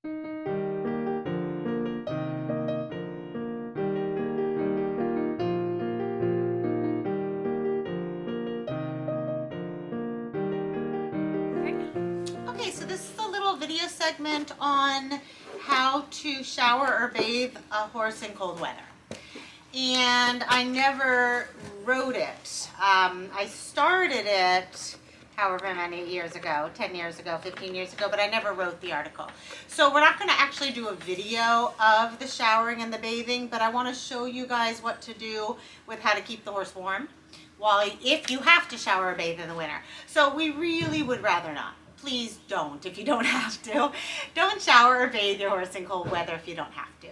Okay, so this is a little video segment on how to shower or bathe a horse in cold weather. And I never wrote it. I started it however many years ago, 10 years ago, 15 years ago, but I never wrote the article. So we're not going to actually do a video of the showering and the bathing, but I want to show you guys what to do with how to keep the horse warm if you have to shower or bathe in the winter. So we really would rather not. Please don't if you don't have to. Don't shower or bathe your horse in cold weather if you don't have to.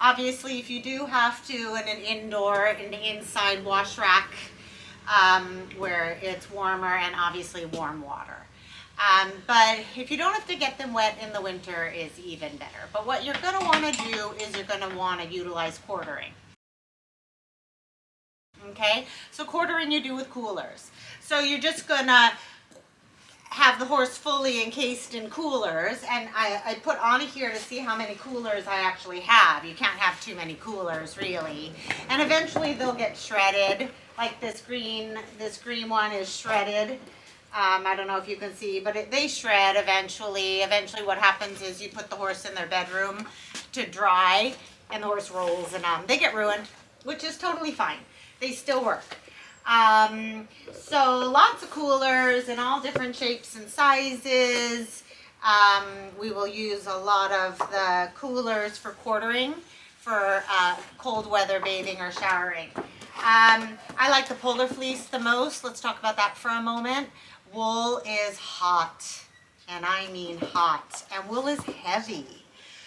Obviously, if you do have to in an inside wash rack where it's warmer and obviously warm water. But if you don't have to get them wet in the winter is even better. But what you're going to want to do is you're going to want to utilize quartering. Okay, so quartering you do with coolers. So you're just going to have the horse fully encased in coolers, and I put on here to see how many coolers I actually have. You can't have too many coolers really, and eventually they'll get shredded. Like this green one is shredded. I don't know if you can see, but they shred eventually. Eventually what happens is you put the horse in their bedroom to dry, and the horse rolls in them. They get ruined, which is totally fine. They still work. So lots of coolers in all different shapes and sizes. We will use a lot of the coolers for quartering for cold weather bathing or showering. I like the polar fleece the most. Let's talk about that for a moment. Wool is hot, and I mean hot, and wool is heavy.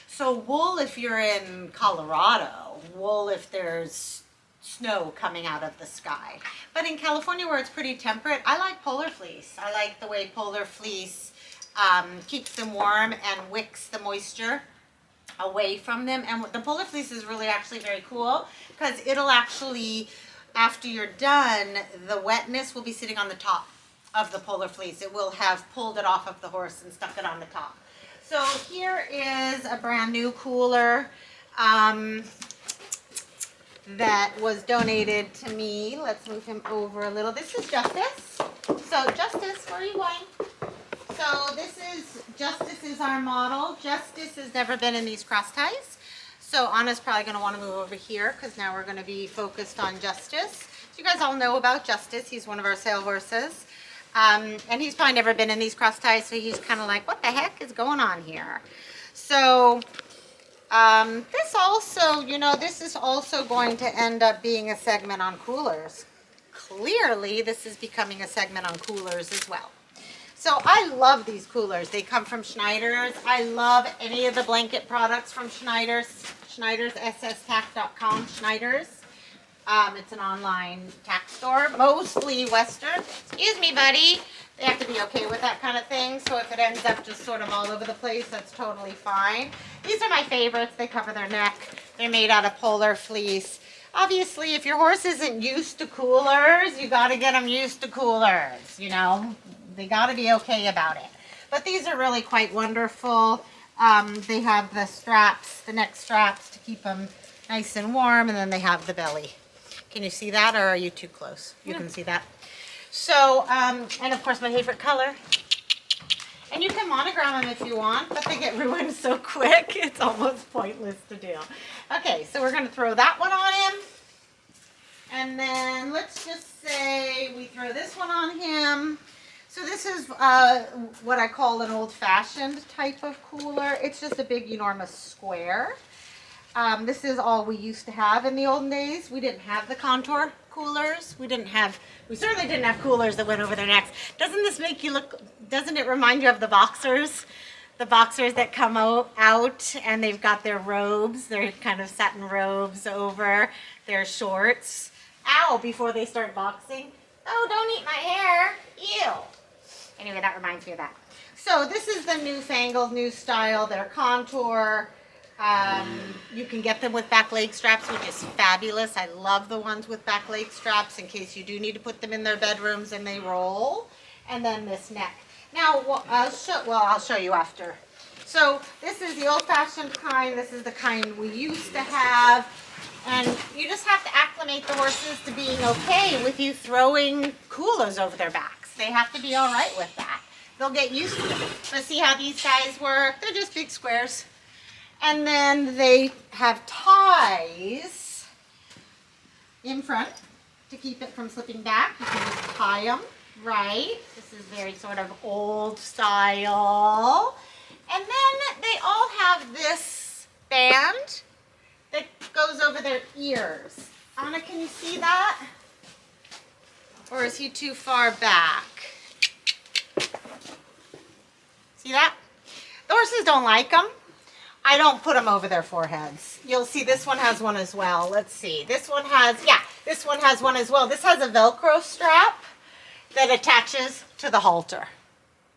So wool if you're in Colorado, wool if there's snow coming out of the sky. But in California where it's pretty temperate, I like polar fleece. I like the way polar fleece keeps them warm and wicks the moisture away from them. And the polar fleece is really actually very cool because it'll actually, after you're done, the wetness will be sitting on the top of the polar fleece. It will have pulled it off of the horse and stuck it on the top. So here is a brand new cooler that was donated to me. Let's move him over a little. This is Justice. So Justice, where are you going? So Justice is our model. Justice has never been in these cross ties. So Anna's probably going to want to move over here because now we're going to be focused on Justice. So you guys all know about Justice. He's one of our sale horses. And he's probably never been in these cross ties, so he's kind of like, what the heck is going on here? So this also, this is also going to end up being a segment on coolers. Clearly, this is becoming a segment on coolers as well. So I love these coolers. They come from Schneider's. I love any of the blanket products from Schneider's. Schneider's, sstack.com, Schneider's. It's an online tack store, mostly Western. Excuse me, buddy. They have to be okay with that kind of thing. So if it ends up just sort of all over the place, that's totally fine. These are my favorites. They cover their neck. They're made out of polar fleece. Obviously, if your horse isn't used to coolers, you got to get them used to coolers. They got to be okay about it. But these are really quite wonderful. They have the straps, the neck straps to keep them nice and warm, and then they have the belly. Can you see that, or are you too close? You can see that. So, and of course my favorite color. And you can monogram them if you want, but they get ruined so quick, it's almost pointless to do. Okay, so we're going to throw that one on him. And then let's just say we throw this one on him. So this is what I call an old-fashioned type of cooler. It's just a big, enormous square. This is all we used to have in the olden days. We didn't have the contour coolers. We certainly didn't have coolers that went over their necks. Doesn't this make you look, doesn't it remind you of the boxers? The boxers that come out and they've got their robes, their kind of satin robes over their shorts. Ow, before they start boxing. Oh, don't eat my hair. Ew. Anyway, that reminds me of that. So this is the newfangled new style. They're contour. You can get them with back leg straps, which is fabulous. I love the ones with back leg straps in case you do need to put them in their bedrooms and they roll. And then this neck. Now, I'll show you after. So this is the old-fashioned kind. This is the kind we used to have. And you just have to acclimate the horses to being okay with you throwing coolers over their backs. They have to be all right with that. They'll get used to it. But see how these guys work? They're just big squares. And then they have ties in front to keep it from slipping back. You can just tie them, right? This is very sort of old style. And then they all have this band that goes over their ears. Anna, can you see that? Or is he too far back? See that? The horses don't like them. I don't put them over their foreheads. You'll see this one has one as well. Let's see. This one has, yeah, this one has one as well. This has a Velcro strap that attaches to the halter,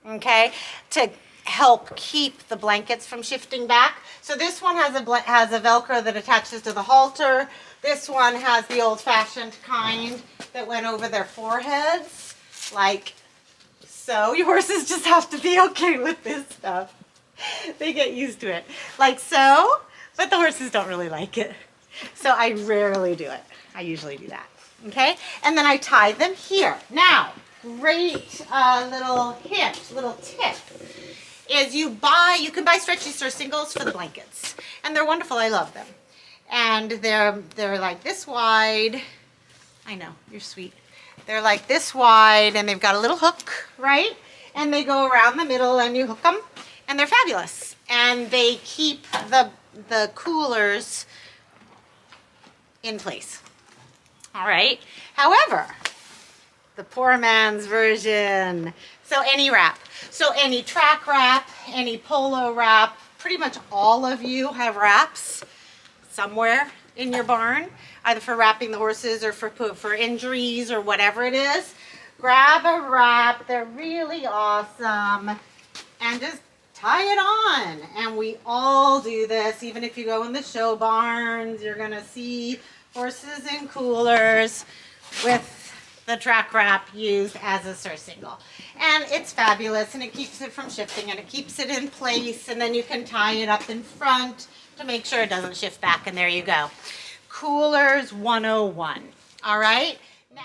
okay, to help keep the blankets from shifting back. So this one has a Velcro that attaches to the halter. This one has the old-fashioned kind that went over their foreheads, like so. Your horses just have to be okay with this stuff. They get used to it, like so, but the horses don't really like it. So I rarely do it. I usually do that, okay? And then I tie them here. Now, great little tip is you can buy stretchy singles for the blankets, and they're wonderful. I love them, and they're like this wide. I know, you're sweet. They're like this wide, and they've got a little hook, right? And they go around the middle, and you hook them, and they're fabulous. And they keep the coolers in place. All right. However, the poor man's version. So any wrap. So any track wrap, any polo wrap, pretty much all of you have wraps somewhere in your barn, either for wrapping the horses or for injuries or whatever it is. Grab a wrap. They're really awesome. And just tie it on. And we all do this. Even if you go in the show barns, you're going to see horses in coolers with the track wrap used as a surcingle. And it's fabulous, and it keeps it from shifting, and it keeps it in place, and then you can tie it up in front to make sure it doesn't shift back, and there you go. Coolers 101. All right? Now.